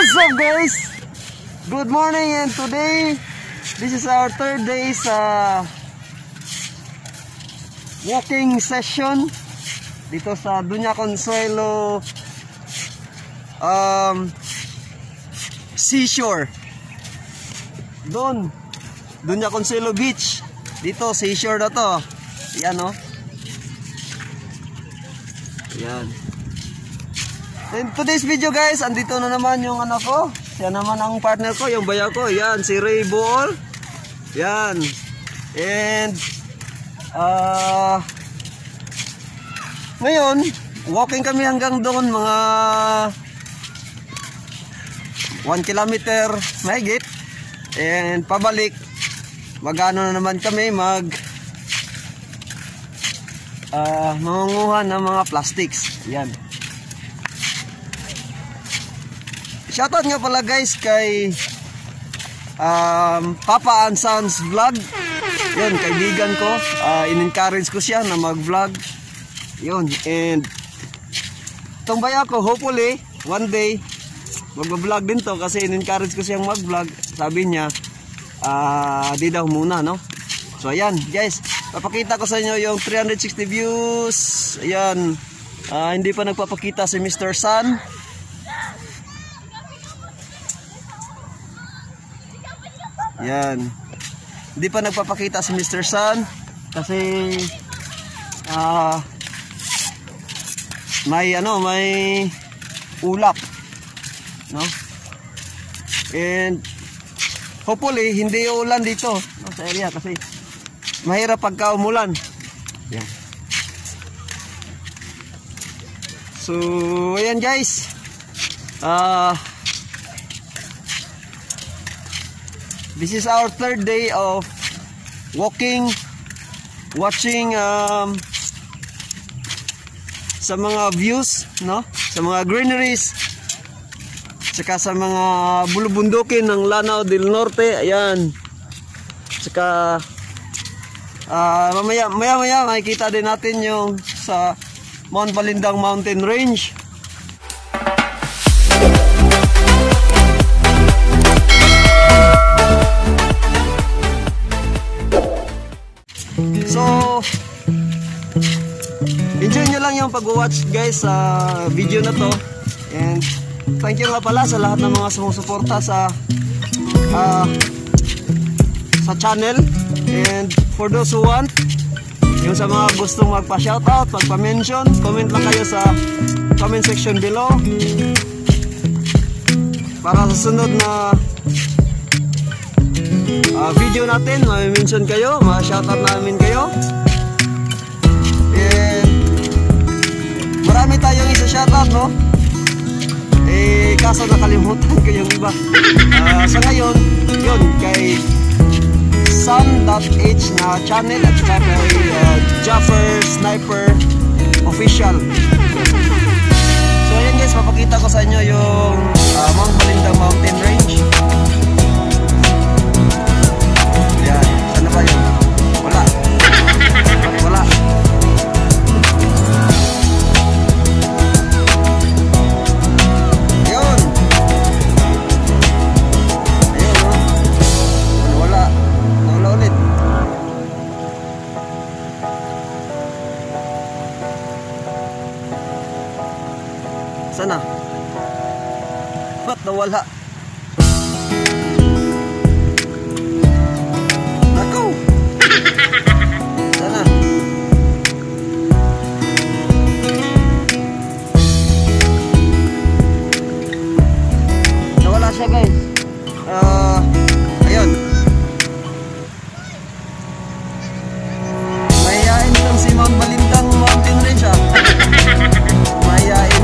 What's up guys? Good morning, and today this is our third day sa walking session dito sa Dunya Consuelo seashore. Doon Dunya Consuelo Beach. Dito seashore na to. Yan oh. Yan. In today's video guys, andito na naman yung anak ko. Yan naman ang partner ko, yung bayaw ko. Yan, si Ray Bool. Yan. And ngayon, walking kami hanggang doon, mga 1 kilometer mahigit. And pabalik, magano na naman kami mangunguha ng mga plastics. Yan. Shoutout nga pala guys kay Papa and Sons Vlog. Yun, kaibigan ko. In-encourage ko siya na mag-vlog. Yun, and itong baya ko, hopefully, one day, mag-vlog din to kasi in-encourage ko siyang mag-vlog. Sabi niya, di daw muna, no? So, ayan, guys. Papakita ko sa inyo yung 360 views. Ayan. Hindi pa nagpapakita si Mr. Sun. Yan. Hindi pa nagpapakita si Mr. Sun kasi may ulap, no? And hopefully hindi ulan dito, no, sa area kasi mahirap pagka umulan. Yan. So ayan guys. This is our third day of walking, watching sa mga views, no? Sa mga greeneries, saka sa mga bulubundukin ng Lanao del Norte. Ayan. Saka maya makikita din natin yung sa Mount Balindang Mountain Range. So, enjoy nyo lang yung pag-watch guys sa video na to. And thank you nga pala sa lahat ng mga sumusuporta sa channel. And for those who want, yung sa mga gustong magpa-shoutout, magpa-mention, comment lang kayo sa comment section below para sa sunod na video natin, ma-mention kayo, ma-shoutout namin kayo. And marami tayong isa-shoutout, no? Kaso nakalimutan ko yung iba. Sa ngayon, yun, kay Sun.h na channel at saka kay Jaffer Sniper Official. So ayan guys, papakita ko sa inyo yung Mount Balindang Mountain Range. Yan, sana ba yun? Wala. Wala. Yun. Ayun, no? Wala. Nawala ulit. Sana? Ba't nawala? Sana. Nawala siya guys. Ayun. Mahihain itong si Mount Balindang Mountain Range Mahihain.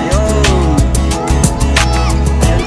Ayun. Ayan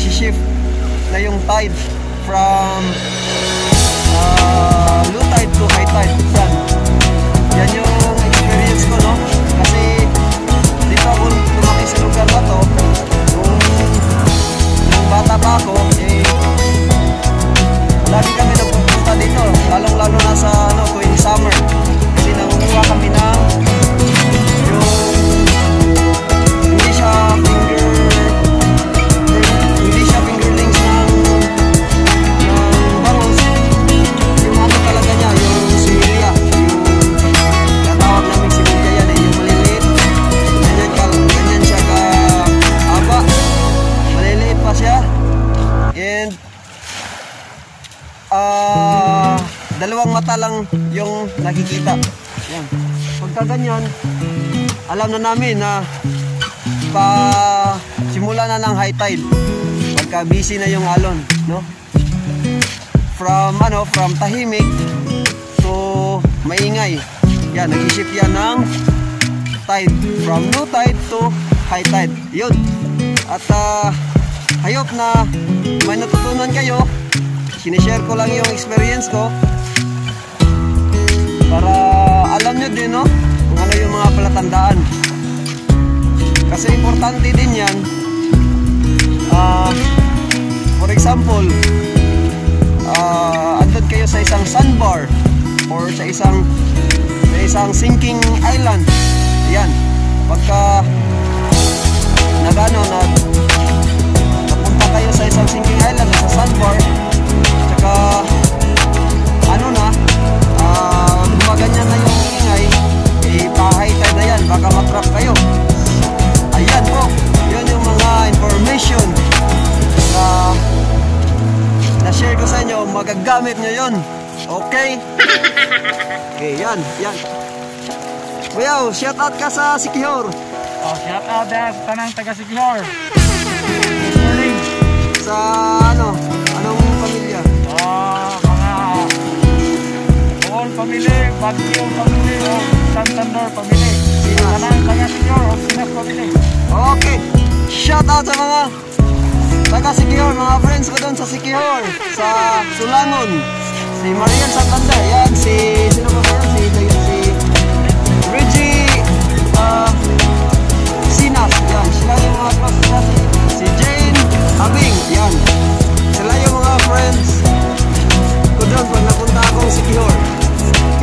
nag-shift na yung tide from low tide to high tide. Yan yung experience ko, no? Kasi dito ako lumaki sa lugar na to. Nung bata pa ako, lagi kami nagpupunta dito, lalong-lalo na sa tuwing summer. Kasi nangunguha kami ng yung hindi siya fingerlings ng bangus. Yung ano talaga niya, yung similya. Yung natawag namin similya yan, yung maliliit. Ganyan siya ka-haba. Maliliit pa siya. And dalawang mata lang yung nakikita. Yan. Pagka ganyan, alam na namin na simula na ng high tide. Pagka busy na yung alon, no? From tahimik to maingay. Yan, nag-shift yan ng tide. From low tide to high tide. Yun. At I hope na may natutunan kayo. Sinishare ko lang yung experience ko para alam nyo din, no, kung ano yung mga palatandaan. Kasi importante din yan. For example, andun kayo sa isang sandbar or sa isang sinking island. Yan, pagka napunta kayo sa isang sinking island, sa sandbar, tsaka gumaganyan na yung ingay, pa-high-tide na yan, baka matrap kayo. Ayan po, yun yung mga information na share ko sa inyo. Magagamit nyo yun. Okay? Okay, yan. Kuya, shout out ka sa Siquijor. Shout out sa tanang taga Siquijor. Good morning. Sa anong pamilya? Mga family, Baguio family, o Santander family. Tanang taga Siquijor, o Sinas family. Okay. Shout out sa mga taga Siquijor, mga friends ko doon sa Siquijor, sa Sulangon. Si Marian Santander, yan, sino ba yan? Si Reggie Sinas, yan, sila yung mga close nila, si Jane Abing, yan, sila yung mga friends ko doon pag napunta akong Siquijor.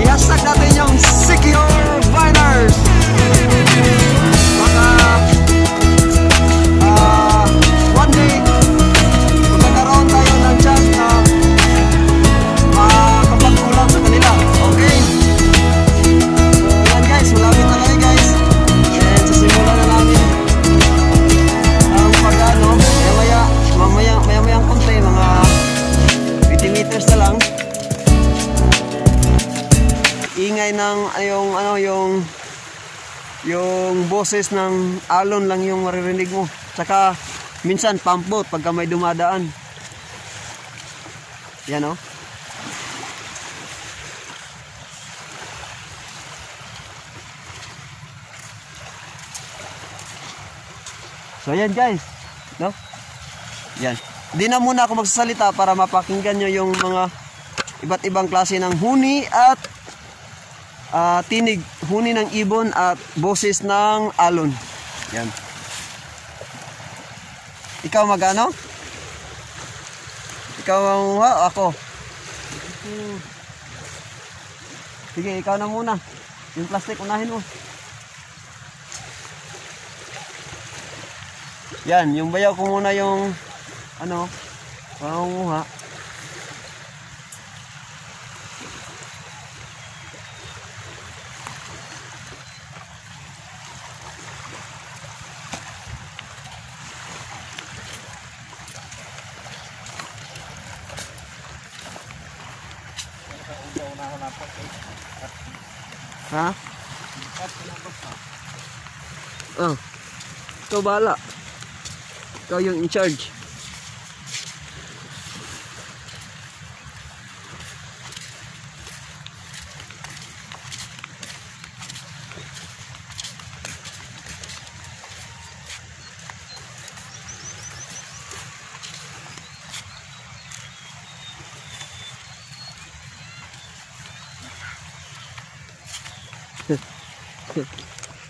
I-hashtag natin yung Siquijor Viners. Baka one day magkakaroon tayo ng chance na makapag-ulam sa kanila. Okay? So yan guys, malapit na kayo guys. And sisimulan na namin ang pag-ano. Maya-mayang konti, mga 50 meters na lang. Ingay ng yung boses ng alon lang yung maririnig mo. Tsaka minsan pump boat pagka may dumadaan. Yan o. So yan guys, no? Yan. Di na muna ako magsasalita para mapakinggan nyo yung mga iba't ibang klase ng huni at tinig, huni ng ibon at boses ng alon. Yan. Ikaw magano? Ikaw ang ako. Sige, ikaw na muna. Yung plastic unahin mo. Yan, yung bayaw ko muna yung pangunguha. Ha? Oh. Ikaw bahala. Ikaw yung in charge.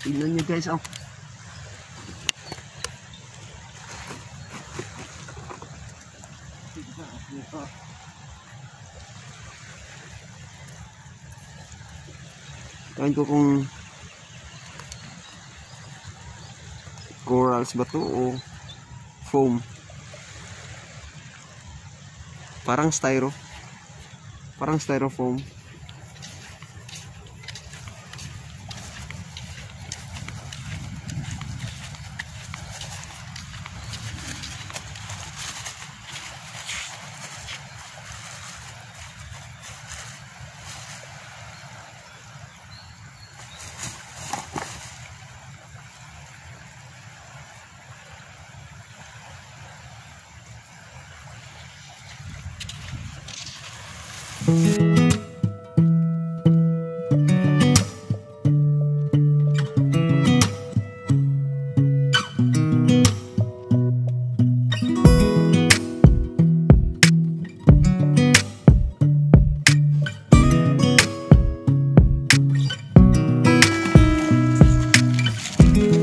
Tingnan nyo guys, oh. Tingnan ko kung corals ba to o foam. Parang styrofoam.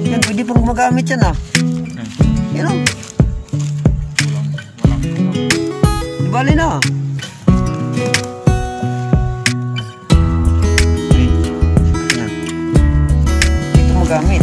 Yan, pwede pong gumagamit yan ah. Yan o. Di bali na. Ito magamit.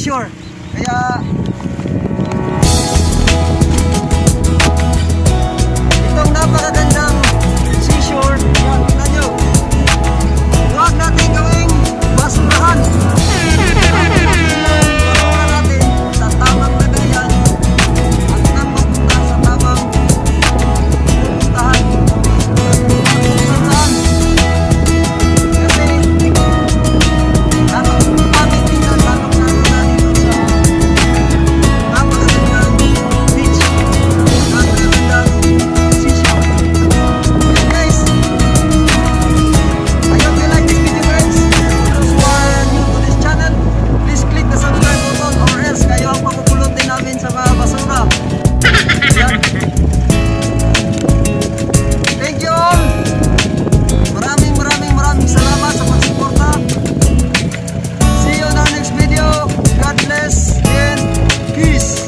seashore. Kaya itong napakagandang seashore, yan, tingnan nyo. Huwag natin gawing basurahan. Basura natin sa tamang lagayan at nang mapunta sa tamang pupuntahan. Pupuntahan. Kasi dapat pamit tingnan, dapat na dito sa napakagandang beach, napakagandang seashore. Okay guys, I hope you like this video guys. Those who are new to this channel, please click the subscribe button or else kayo ang papupulutin namin sa mga basura. Ayan. Thank you all. Maraming salamat sa pagsuporta. See you on our next video. God bless and peace.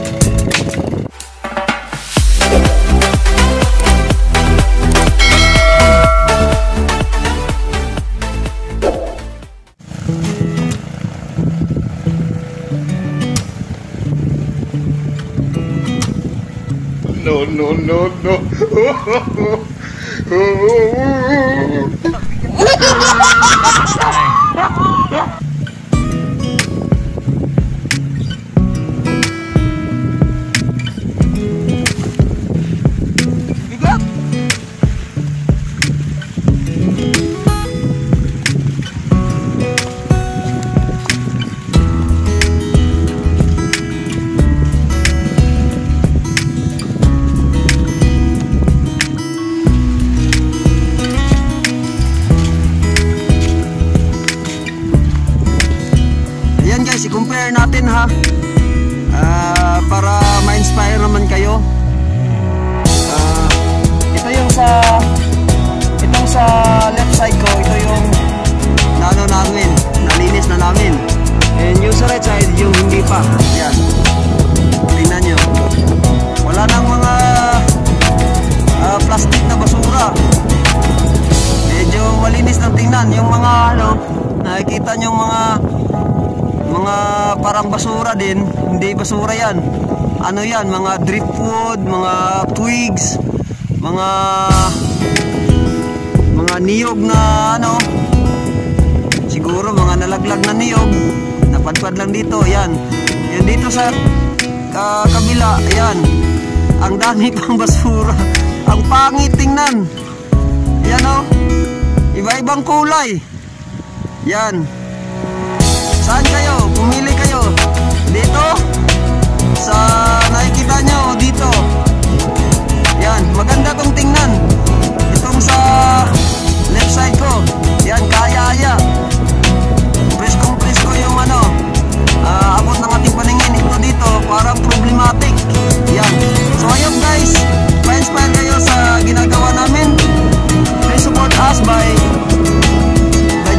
No, no, no, no. Bigat. Ayan guys, i-compare natin ha. Para ma-inspire naman kayo. Itong sa left side ko, ito yung nalinis na namin. And yung sa right side, yung hindi pa. Ayan. Tingnan nyo. Wala nang mga plastic na basura. Medyo malinis ng tingnan. Yung mga nakikita nyo mga parang basura din, hindi basura yan. Ano yan, mga driftwood, mga twigs, mga niyog na siguro mga nalaglag na niyog, napadpad lang dito, yan. Yan dito sa kabila, yan. Ang dami pang basura. Ang pangit tingnan. Yan o. Iba-ibang kulay. Yan. Saan kayo? Pumili kayo. Dito? Sa nakikita nyo dito. Yan, maganda tong tingnan. Itong sa left side ko. Yan, kaya-aya. Presko yung abot ng ating paningin. Ito dito, parang problematic. Yan. So ayun guys, ma-inspire kayo sa ginagawa namin. Please support us by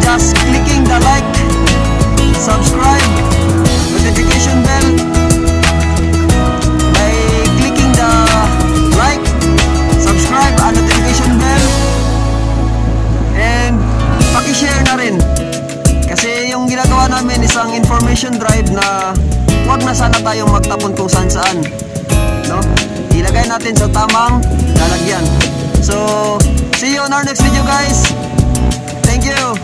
just clicking the like, subscribe, notification bell. By clicking the like, subscribe, and notification bell, and paki-share na rin. Kasi yung ginagawa namin isang information drive na huwag na sana tayong magtapon kung saan-saan, no? Ilagay natin sa tamang lalagyan. So, see you on our next video guys. Thank you.